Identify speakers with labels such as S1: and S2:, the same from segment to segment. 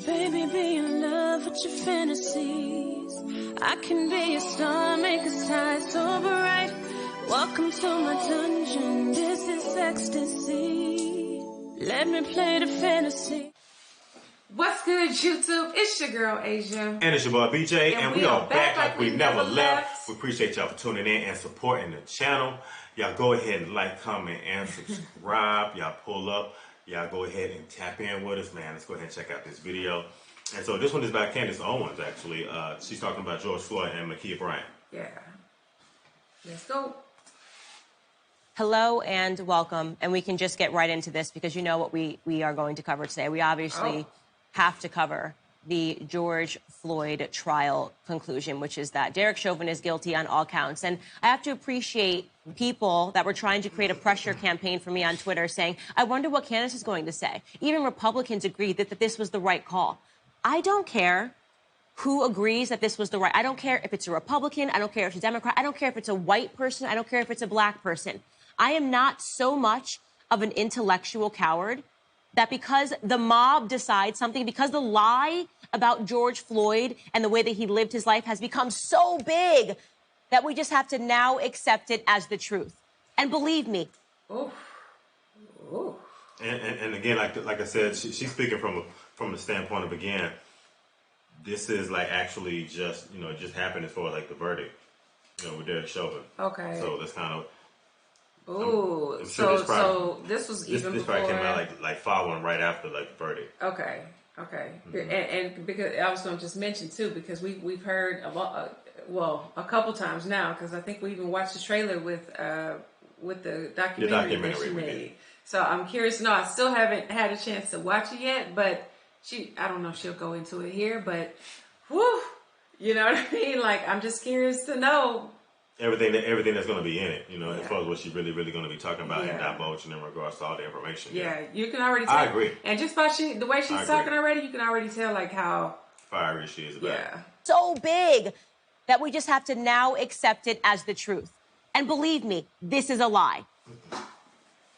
S1: Baby, be in love with your fantasies. I can be a star, make a sky so bright. Welcome to my dungeon, this is ecstasy. Let me play the fantasy.
S2: What's good, YouTube? It's your girl, Asia.
S3: And it's your boy, BJ. And we are back like we never left. We appreciate y'all for tuning in and supporting the channel. Y'all go ahead and like, comment, and subscribe. Y'all pull up. Y'all go ahead and tap in with us, man. Let's go ahead and check out this video. And so this one is by Candace Owens, actually. She's talking about George Floyd and Bryant.
S2: Yeah. Let's go.
S4: Hello and welcome. And we can just get right into this because you know what we are going to cover today. We obviously have to cover the George Floyd trial conclusion, which is that Derek Chauvin is guilty on all counts. And I have to appreciate people that were trying to create a pressure campaign for me on Twitter saying, I wonder what Candace is going to say. Even Republicans agreed that this was the right call. I don't care who agrees that this was the right. I don't care if it's a Republican. I don't care if it's a Democrat. I don't care if it's a white person. I don't care if it's a black person. I am not so much of an intellectual coward that because the mob decides something, because the lie about George Floyd and the way that he lived his life has become so big that we just have to now accept it as the truth. And believe me.
S3: And again, like I said, she's speaking from the standpoint of, again, this is like actually just, it just happened as far as like the verdict, with Derek Chauvin. Okay. So that's kind of.
S2: Ooh, I'm sure so this was even
S3: this
S2: before.
S3: This probably came out like following right after like the verdict.
S2: Okay. Mm-hmm. And because I was going to just mention too, because we've heard a couple times now, because I think we even watched the trailer with the documentary that she made. So I'm curious. No, I still haven't had a chance to watch it yet, but I don't know if she'll go into it here, but whew, you know what I mean? Like, I'm just curious to know.
S3: Everything that's going to be in it, as far as what she's really going to be talking about and divulging in regards to all the information.
S2: Yeah, you can already tell.
S3: I agree.
S2: And just by the way she's talking already, you can already tell like how
S3: fiery she is about it.
S4: So big that we just have to now accept it as the truth. And believe me, this is a lie.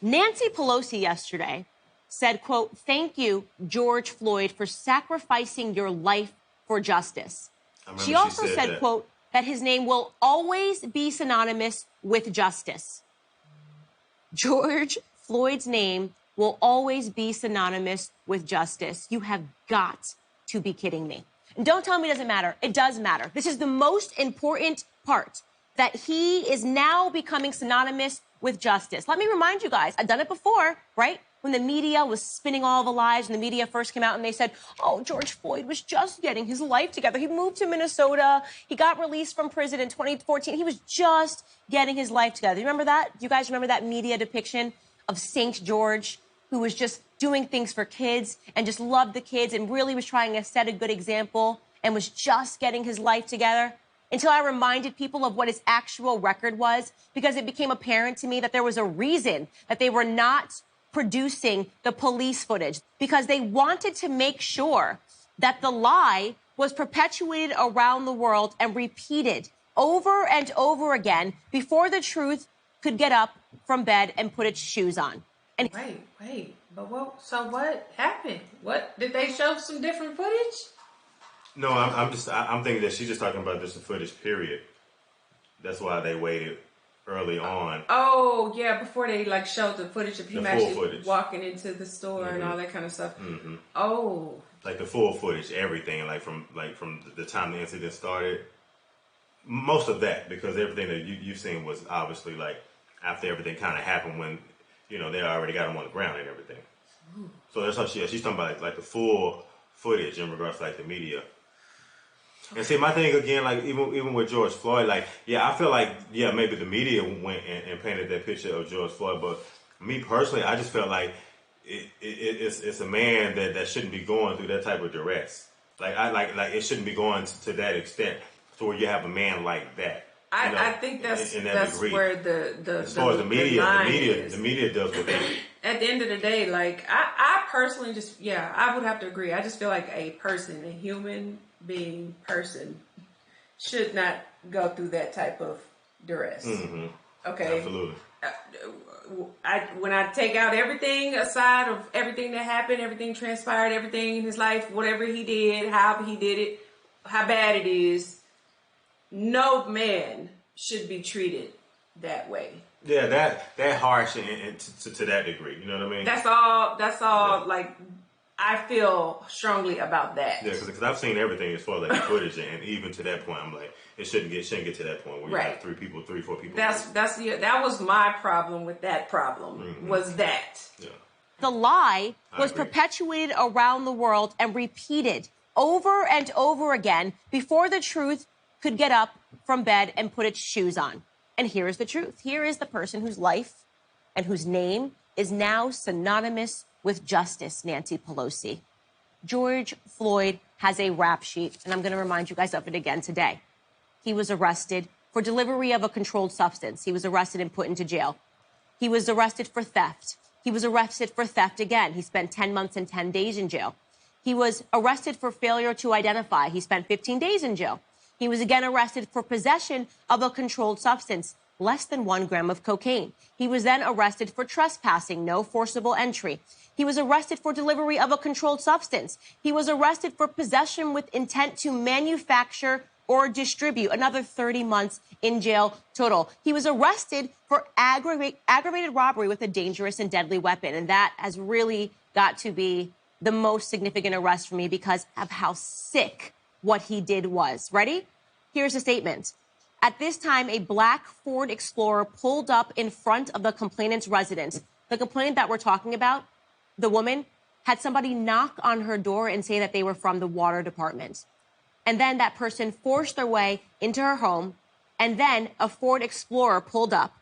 S4: Nancy Pelosi yesterday said, quote, "Thank you, George Floyd, for sacrificing your life for justice." She also said, quote, that his name will always be synonymous with justice. George Floyd's name will always be synonymous with justice. You have got to be kidding me. And don't tell me it doesn't matter. It does matter. This is the most important part, that he is now becoming synonymous with justice. Let me remind you guys, I've done it before, right? When the media was spinning all the lies, when the media first came out and they said, oh, George Floyd was just getting his life together. He moved to Minnesota. He got released from prison in 2014. He was just getting his life together. You remember that? You guys remember that media depiction of St. George, who was just doing things for kids and just loved the kids and really was trying to set a good example and was just getting his life together? Until I reminded people of what his actual record was, because it became apparent to me that there was a reason that they were not producing the police footage, because they wanted to make sure that the lie was perpetuated around the world and repeated over and over again before the truth could get up from bed and put its shoes on. And
S2: wait, but what happened? What did they show? Some different footage?
S3: No, I'm thinking that she's just talking about just the footage, period. That's why they waited early on.
S2: Oh, yeah, before they like showed the footage of him actually walking into the store and all that kind of stuff. Mm-hmm. Oh. Like
S3: the full footage, everything, from the time the incident started. Most of that, because everything that you've seen was obviously like after everything kind of happened, when, they already got him on the ground and everything. Ooh. So that's how she's talking about like the full footage in regards to like the media. And see, my thing again, like even with George Floyd, like, I feel like, maybe the media went and painted that picture of George Floyd, but me personally, I just felt like it's a man that shouldn't be going through that type of duress. Like it shouldn't be going to that extent, to where you have a man like that.
S2: I think that's where the
S3: as far as the media does what they do.
S2: At the end of the day, like I personally just I would have to agree. I just feel like a human being should not go through that type of duress. Mm-hmm. Okay.
S3: Absolutely.
S2: when I take out everything aside of everything that happened, everything transpired, everything in his life, whatever he did, how he did it, how bad it is, no man should be treated that way.
S3: Yeah, that harsh and to that degree. You know what I mean?
S2: That's all.
S3: Yeah.
S2: Like, I feel strongly about that.
S3: Yeah, because I've seen everything as far as like the footage, and even to that point, I'm like, it shouldn't get to that point where you have 3, 4 people.
S2: That was my problem with that problem. Was that?
S3: Yeah.
S4: The lie was perpetuated around the world and repeated over and over again before the truth could get up from bed and put its shoes on. And here is the truth. Here is the person whose life and whose name is now synonymous with justice, Nancy Pelosi. George Floyd has a rap sheet, and I'm going to remind you guys of it again today. He was arrested for delivery of a controlled substance. He was arrested and put into jail. He was arrested for theft. He was arrested for theft again. He spent 10 months and 10 days in jail. He was arrested for failure to identify. He spent 15 days in jail. He was again arrested for possession of a controlled substance, less than 1 gram of cocaine. He was then arrested for trespassing, no forcible entry. He was arrested for delivery of a controlled substance. He was arrested for possession with intent to manufacture or distribute, another 30 months in jail total. He was arrested for aggravated robbery with a dangerous and deadly weapon. And that has really got to be the most significant arrest for me because of how sick what he did was. Ready? Here's a statement. At this time, a black Ford Explorer pulled up in front of the complainant's residence. The complainant that we're talking about, the woman, had somebody knock on her door and say that they were from the water department. And then that person forced their way into her home, and then a Ford Explorer pulled up,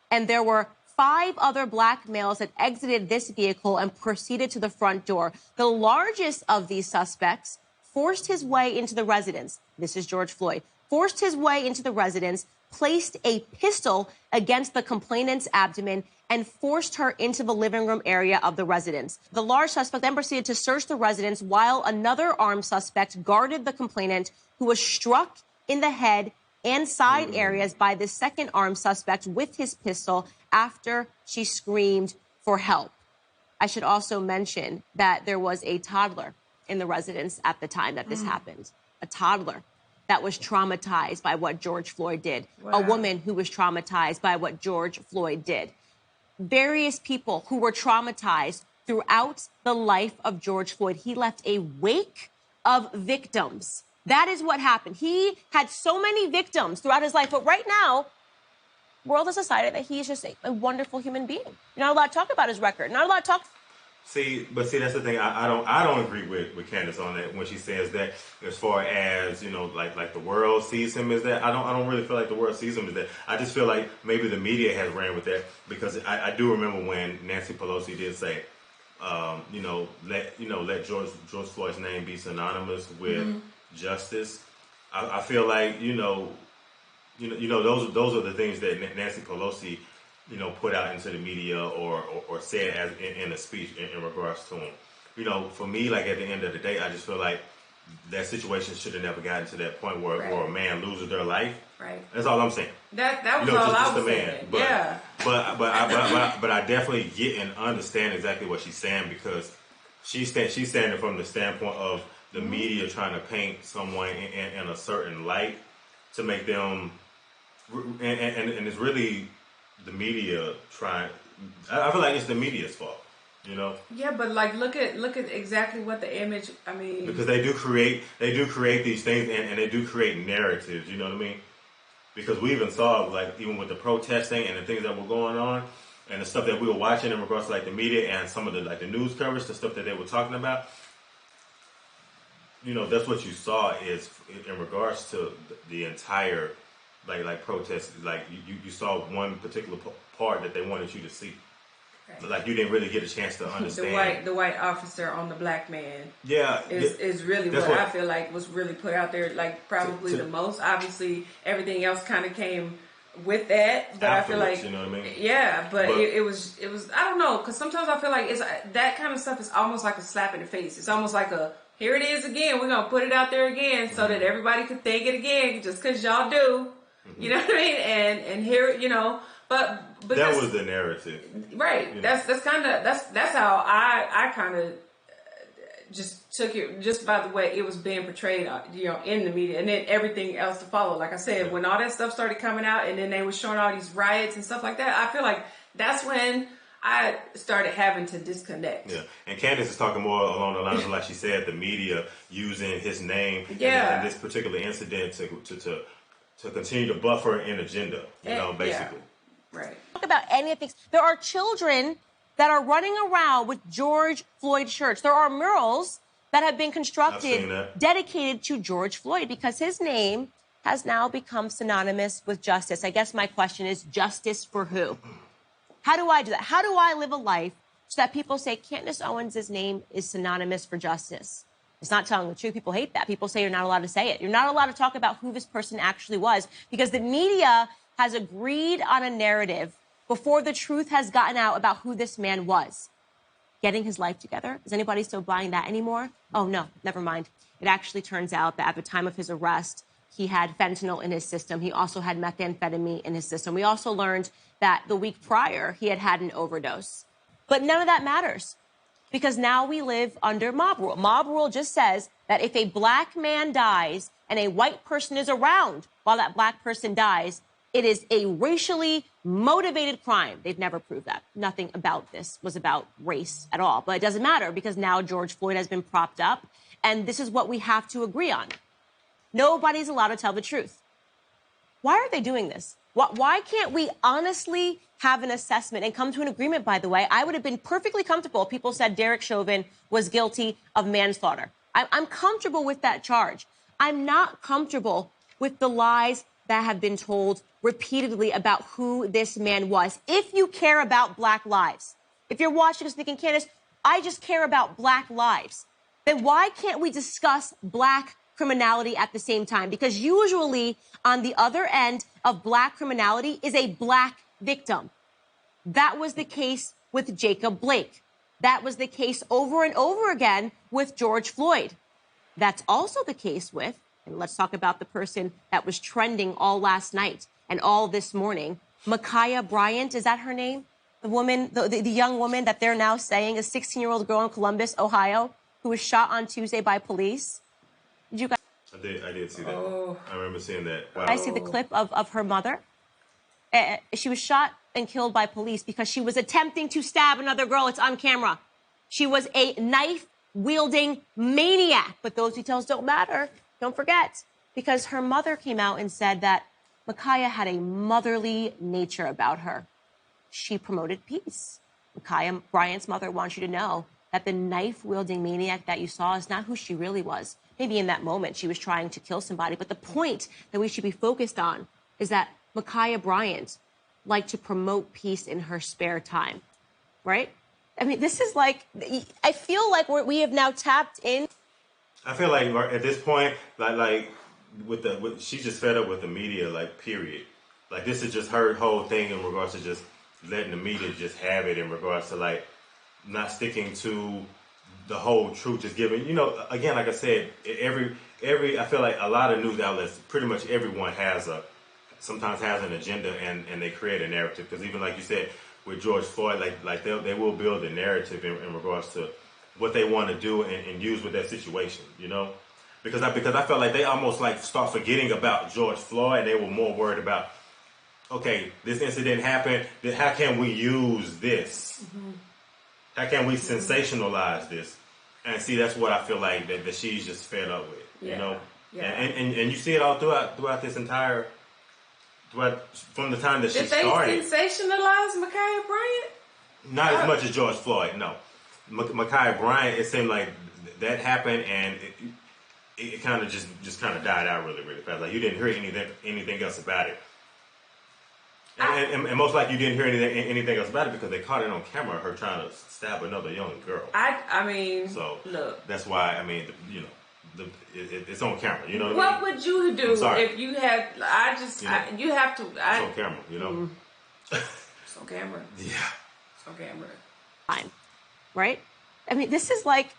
S4: and there were 5 other black males that exited this vehicle and proceeded to the front door. The largest of these suspects forced his way into the residence. This is George Floyd. Forced his way into the residence, placed a pistol against the complainant's abdomen, and forced her into the living room area of the residence. The large suspect then proceeded to search the residence while another armed suspect guarded the complainant, who was struck in the head and side areas by the second armed suspect with his pistol after she screamed for help. I should also mention that there was a toddler in the residence at the time that this happened. A toddler that was traumatized by what George Floyd did. Wow. A woman who was traumatized by what George Floyd did. Various people who were traumatized throughout the life of George Floyd. He left a wake of victims. That is what happened. He had so many victims throughout his life, but right now, the world has decided that he's just a wonderful human being. You're not allowed to talk about his record. Not allowed to talk.
S3: See, that's the thing. I don't agree with Candace on that when she says that. As far as like the world sees him as that. I don't really feel like the world sees him as that. I just feel like maybe the media has ran with that because I do remember when Nancy Pelosi did say, let George Floyd's name be synonymous with justice. I feel like those are the things that Nancy Pelosi put out into the media or said as in a speech in regards to him. For me, like at the end of the day, I just feel like that situation should have never gotten to that point where a man loses their life.
S2: Right.
S3: That's all I'm saying.
S2: That was all I was saying.
S3: But,
S2: yeah.
S3: But I definitely get and understand exactly what she's saying because she's standing from the standpoint of the media trying to paint someone in a certain light to make them, and it's really the media trying. I feel like it's the media's fault, Yeah,
S2: but like look at exactly what the image. I mean,
S3: because they do create these things and they do create narratives. You know what I mean? Because we even saw like even with the protesting and the things that were going on and the stuff that we were watching in regards to like the media and some of the like the news coverage, the stuff that they were talking about. That's what you saw is in regards to the entire. Like protests, like you saw one particular part that they wanted you to see. Right. Like you didn't really get a chance to understand.
S2: The white officer on the black man.
S3: Yeah,
S2: is really what I feel like was really put out there. Like probably the most. Obviously, everything else kind of came with that, but I feel like
S3: you know what I mean.
S2: Yeah, but it was. I don't know, because sometimes I feel like it's that kind of stuff is almost like a slap in the face. It's almost like a here it is again. We're gonna put it out there again so that everybody could think it again, just because y'all do. You know what I mean? And here, but
S3: that was the narrative,
S2: right? You know? That's how I kind of just took it, just by the way it was being portrayed, in the media, and then everything else to follow. Like I said, when all that stuff started coming out, and then they were showing all these riots and stuff like that, I feel like that's when I started having to disconnect.
S3: Yeah, and Candace is talking more along the lines of, like she said, the media using his name in this particular incident to continue to buffer an agenda, basically.
S2: Yeah. Right.
S4: Talk about any of things. There are children that are running around with George Floyd shirts. There are murals that have been constructed dedicated to George Floyd because his name has now become synonymous with justice. I guess my question is, justice for who? How do I do that? How do I live a life so that people say Candace Owens' name is synonymous for justice? It's not telling the truth. People hate that. People say you're not allowed to say it. You're not allowed to talk about who this person actually was because the media has agreed on a narrative before the truth has gotten out about who this man was. Getting his life together? Is anybody still buying that anymore? Oh, no, never mind. It actually turns out that at the time of his arrest, he had fentanyl in his system. He also had methamphetamine in his system. We also learned that the week prior, he had had an overdose. But none of that matters because now we live under mob rule. Mob rule just says that if a black man dies and a white person is around while that black person dies, it is a racially motivated crime. They've never proved that. Nothing about this was about race at all. But it doesn't matter because now George Floyd has been propped up, and this is what we have to agree on. Nobody's allowed to tell the truth. Why are they doing this? Why can't we honestly have an assessment and come to an agreement, by the way? I would have been perfectly comfortable if people said Derek Chauvin was guilty of manslaughter. I'm comfortable with that charge. I'm not comfortable with the lies that have been told repeatedly about who this man was. If you care about black lives, if you're watching us thinking, Candace, I just care about black lives, then why can't we discuss black criminality at the same time? Because usually on the other end of black criminality is a black victim. That was the case with Jacob Blake. That was the case over and over again with George Floyd. That's also the case with, and let's talk about the person that was trending all last night and all this morning, Ma'Khia Bryant, is that her name? The woman, the young woman that they're now saying, a 16-year-old girl in Columbus, Ohio, who was shot on Tuesday by police. Did you guys?
S3: I did see that. Oh. I remember seeing that. Wow.
S4: I see the clip of her mother. She was shot and killed by police because she was attempting to stab another girl. It's on camera. She was a knife-wielding maniac. But those details don't matter. Don't forget. Because her mother came out and said that Ma'Khia had a motherly nature about her. She promoted peace. Ma'Khia Bryant's mother wants you to know that the knife-wielding maniac that you saw is not who she really was. Maybe in that moment she was trying to kill somebody. But the point that we should be focused on is that Ma'Khia Bryant liked to promote peace in her spare time, right? I mean, this is like, I feel like we have now tapped in.
S3: I feel like at this point, like she's just fed up with the media, like, period. Like, this is just her whole thing in regards to just letting the media just have it in regards to, like, not sticking to the whole truth, just giving, again, like I said, every I feel like a lot of news outlets, pretty much everyone sometimes has an agenda and they create a narrative. Because even like you said, with George Floyd, like they will build a narrative in regards to what they want to do and use with that situation, Because I felt like they almost like start forgetting about George Floyd. They were more worried about, okay, this incident happened. How can we use this? Mm-hmm. How can we sensationalize this? And see, that's what I feel like that she's just fed up with, Yeah. And you see it all throughout this entire, from the time that she started.
S2: Did they sensationalize Ma'Khia Bryant?
S3: Not as much as George Floyd, no. Ma'Khia Bryant, it seemed like that happened and it kind of just kind of died out really, really fast. Like you didn't hear anything else about it. And most likely you didn't hear anything else about it because they caught it on camera, her trying to stab another young girl.
S2: I mean,
S3: so
S2: look.
S3: That's why, it's on camera. You know
S2: what would you do if you had? You have to.
S3: It's on camera.
S2: It's on camera.
S3: Yeah.
S2: It's on camera.
S4: Fine. Right? I mean, this is like,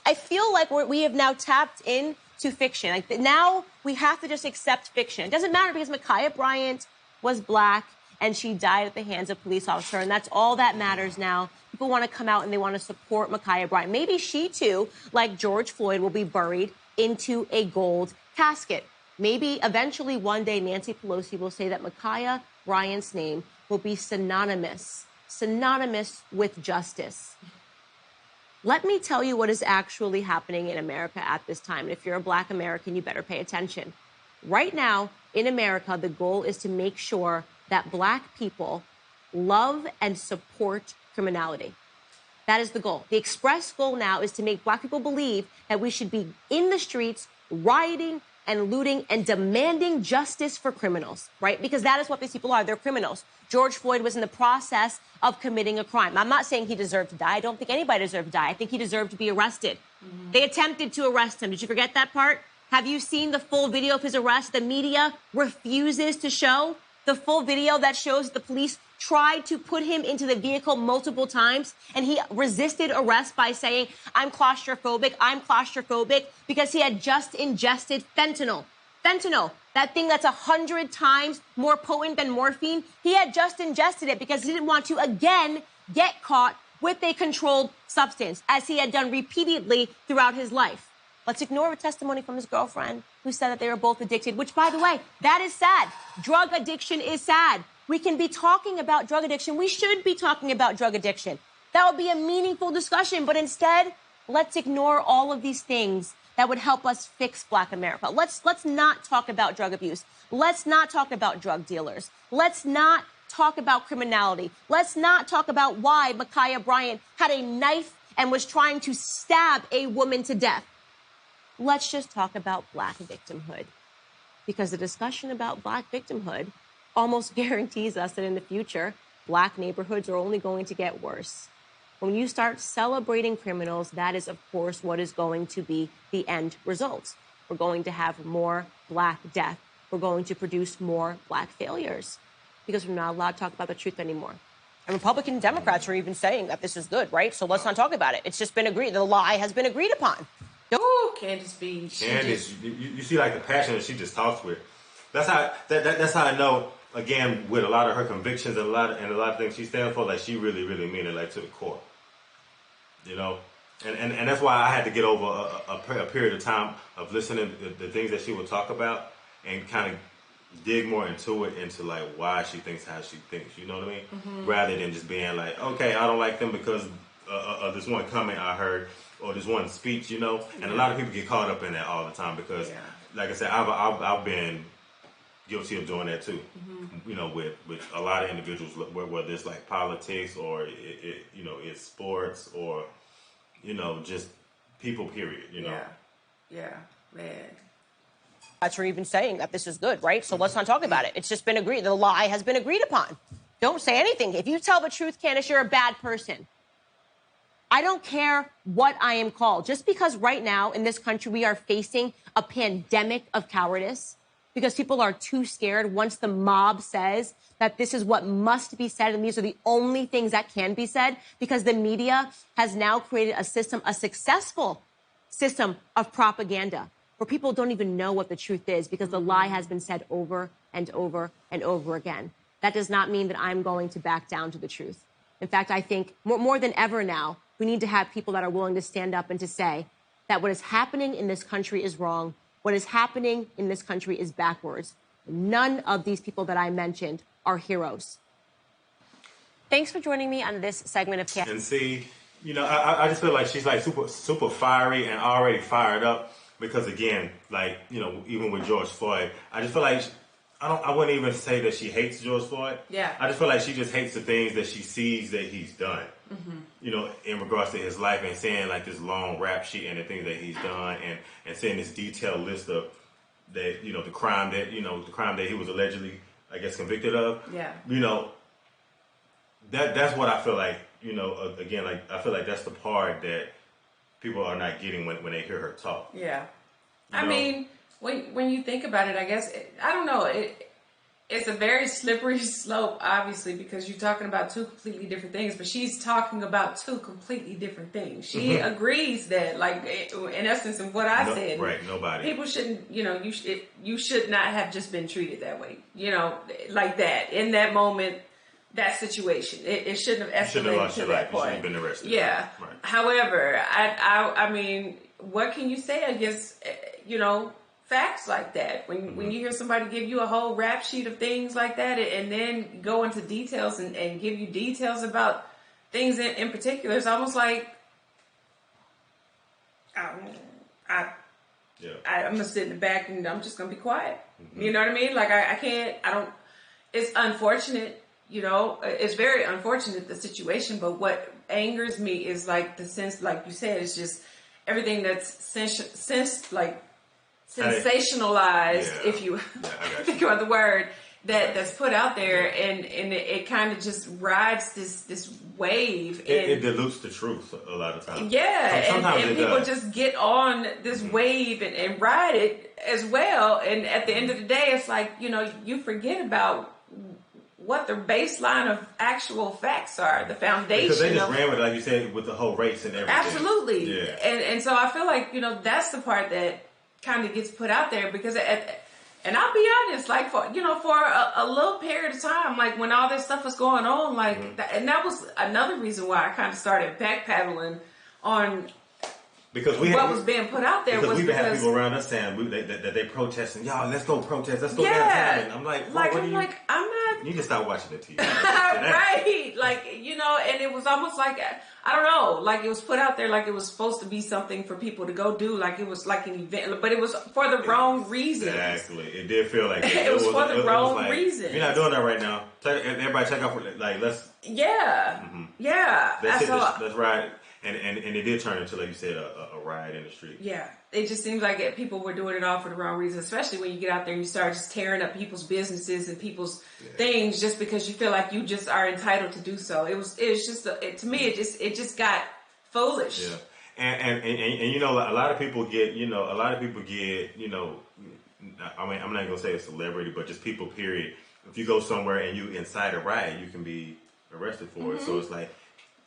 S4: I feel like we have now tapped into fiction. Like now we have to just accept fiction. It doesn't matter because Ma'Khia Bryant was black and she died at the hands of a police officer, and that's all that matters now. People want to come out and they want to support Ma'Khia Bryant. Maybe she, too, like George Floyd, will be buried into a gold casket. Maybe eventually one day Nancy Pelosi will say that Ma'Khia Bryant's name will be synonymous with justice. Let me tell you what is actually happening in America at this time. And if you're a Black American, you better pay attention. Right now, in America, the goal is to make sure that Black people love and support criminality. That is the goal. The express goal now is to make Black people believe that we should be in the streets, rioting and looting and demanding justice for criminals, right? Because that is what these people are. They're criminals. George Floyd was in the process of committing a crime. I'm not saying he deserved to die. I don't think anybody deserved to die. I think he deserved to be arrested. Mm-hmm. They attempted to arrest him. Did you forget that part? Have you seen the full video of his arrest? The media refuses to show the full video that shows the police tried to put him into the vehicle multiple times, and he resisted arrest by saying, I'm claustrophobic, because he had just ingested fentanyl. Fentanyl, that thing that's 100 times more potent than morphine, he had just ingested it because he didn't want to again get caught with a controlled substance, as he had done repeatedly throughout his life. Let's ignore a testimony from his girlfriend who said that they were both addicted, which, by the way, that is sad. Drug addiction is sad. We can be talking about drug addiction. We should be talking about drug addiction. That would be a meaningful discussion. But instead, let's ignore all of these things that would help us fix Black America. Let's not talk about drug abuse. Let's not talk about drug dealers. Let's not talk about criminality. Let's not talk about why Ma'Khia Bryant had a knife and was trying to stab a woman to death. Let's just talk about Black victimhood, because the discussion about Black victimhood almost guarantees us that in the future, Black neighborhoods are only going to get worse. When you start celebrating criminals, that is, of course, what is going to be the end result. We're going to have more Black death. We're going to produce more Black failures, because we're not allowed to talk about the truth anymore. And Republican and Democrats are even saying that this is good, right? So let's not talk about it. It's just been agreed. The lie has been agreed upon.
S2: Oh, Candace B.
S3: Candace, you see like the passion that she just talks with. That's how I know. Again, with a lot of her convictions and a lot of things she stands for, like she really mean it, like to the core. You know, and that's why I had to get over a period of time of listening to the things that she would talk about and kind of dig more into it, into like why she thinks how she thinks. You know what I mean? Mm-hmm. Rather than just being like, okay, I don't like them because of this one comment I heard. Or this one speech, you know, and a lot of people get caught up in that all the time because, like I said, I've been guilty of doing that too. Mm-hmm. You know, with a lot of individuals, whether it's like politics or you know, it's sports or you know, just people. Period. You know.
S2: Yeah, man.
S4: That's even saying that this is good, right? So let's not talk about it. It's just been agreed. The lie has been agreed upon. Don't say anything. If you tell the truth, Candace, you're a bad person. I don't care what I am called. Just because right now in this country we are facing a pandemic of cowardice because people are too scared once the mob says that this is what must be said and these are the only things that can be said, because the media has now created a successful system of propaganda where people don't even know what the truth is because the lie has been said over and over and over again. That does not mean that I'm going to back down to the truth. In fact, I think more than ever now, we need to have people that are willing to stand up and to say that what is happening in this country is wrong. What is happening in this country is backwards. None of these people that I mentioned are heroes. Thanks for joining me on this segment of
S3: And see, you know, I just feel like she's like super fiery and already fired up because, again, like, you know, even with George Floyd, I just feel like I wouldn't even say that she hates George Floyd.
S2: Yeah.
S3: I just feel like she just hates the things that she sees that he's done. Mm-hmm. You know, in regards to his life and saying like this long rap sheet and the things that he's done and saying this detailed list of that, you know, the crime that he was allegedly, I guess, convicted of.
S2: Yeah.
S3: You know, that's what I feel like, you know, again, like I feel like that's the part that people are not getting when they hear her talk.
S2: Yeah. I mean, when you think about it, I guess, I don't know. it's a very slippery slope, obviously, because you're talking about two completely different things, but she's talking about two completely different things. She agrees that, like, in essence of what I said,
S3: right, nobody.
S2: People shouldn't, you should not have just been treated that way, like that, in that moment, that situation. It shouldn't have escalated to that point. You shouldn't have been arrested. Yeah. Right. However, I mean, what can you say against, facts like that? When you hear somebody give you a whole rap sheet of things like that, and then go into details and give you details about things in particular, it's almost like I'm gonna sit in the back and I'm just gonna be quiet. You know what I mean? Like I can't. I don't. It's unfortunate. It's very unfortunate, the situation. But what angers me is like the sense, like you said, it's just everything that's sensationalized, if you think about the word, that's put out there, and it kind of just rides this wave.
S3: It dilutes the truth a lot of times.
S2: Yeah, and people just get on this wave and ride it as well. And at the end of the day, it's like, you forget about what the baseline of actual facts are, the foundation.
S3: Because they just ran with it, like you said, with the whole race and everything.
S2: Absolutely. Yeah. And so I feel like, that's the part that kind of gets put out there, because and I'll be honest, like for a little period of time, like when all this stuff was going on, like and that was another reason why I kind of started backpedaling on what was being put out there.
S3: Because we've had people around us saying that they protesting, y'all, let's go protest, let's go downtown. And I'm like, I'm not. You need to stop watching the TV.
S2: Right, like and it was almost like, I don't know, like it was put out there like it was supposed to be something for people to go do, like it was like an event, but it was for the wrong reasons.
S3: Exactly, it did feel like that.
S2: It was for the wrong reasons.
S3: You're not doing that right now. Everybody check out for let's.
S2: Yeah, yeah.
S3: Let's ride. And it did turn into, like you said, a riot in the street. Yeah.
S2: It just seems like people were doing it all for the wrong reason, especially when you get out there and you start just tearing up people's businesses and people's things just because you feel like you just are entitled to do so. It was just, to me, it just got foolish.
S3: Yeah. And a lot of people get, I mean, I'm not going to say a celebrity, but just people, period. If you go somewhere and you incite a riot, you can be arrested for it. So it's like,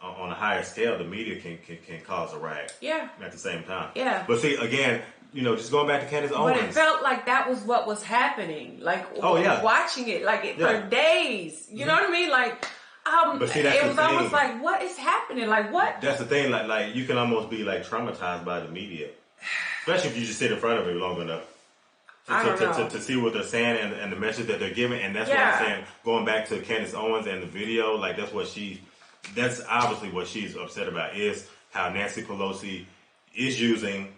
S3: on a higher scale, the media can cause a riot. Yeah. At the same time. Yeah. But see, again, just going back to Candace Owens.
S2: But it felt like that was what was happening. Like, watching it, for days. You know what I mean? Like,
S3: but see, that's
S2: it was almost like, what is happening? Like, what?
S3: That's the thing. Like you can almost be like traumatized by the media, especially if you just sit in front of it long enough. To see what they're saying and the message that they're giving. And that's what I'm saying. Going back to Candace Owens and the video, like that's obviously what she's upset about, is how Nancy Pelosi is using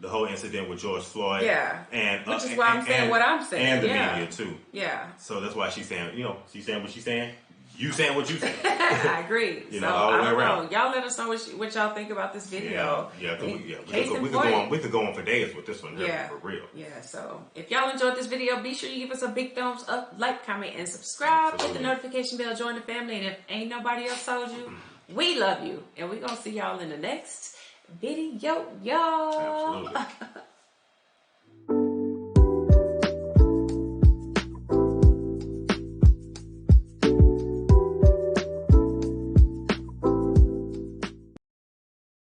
S3: the whole incident with George Floyd. Yeah.
S2: Which is why I'm saying what I'm saying.
S3: And the media, too. Yeah. So that's why she's saying, she's saying what she's saying. You saying what you saying.
S2: I agree. All the way around. Y'all let us know what y'all think about this video.
S3: We could go on for days with this one. Yeah. For real.
S2: Yeah. So if y'all enjoyed this video, be sure you give us a big thumbs up, like, comment, and subscribe. Hit the notification bell, join the family. And if ain't nobody else told you, we love you. And we're going to see y'all in the next video, y'all.
S3: Absolutely.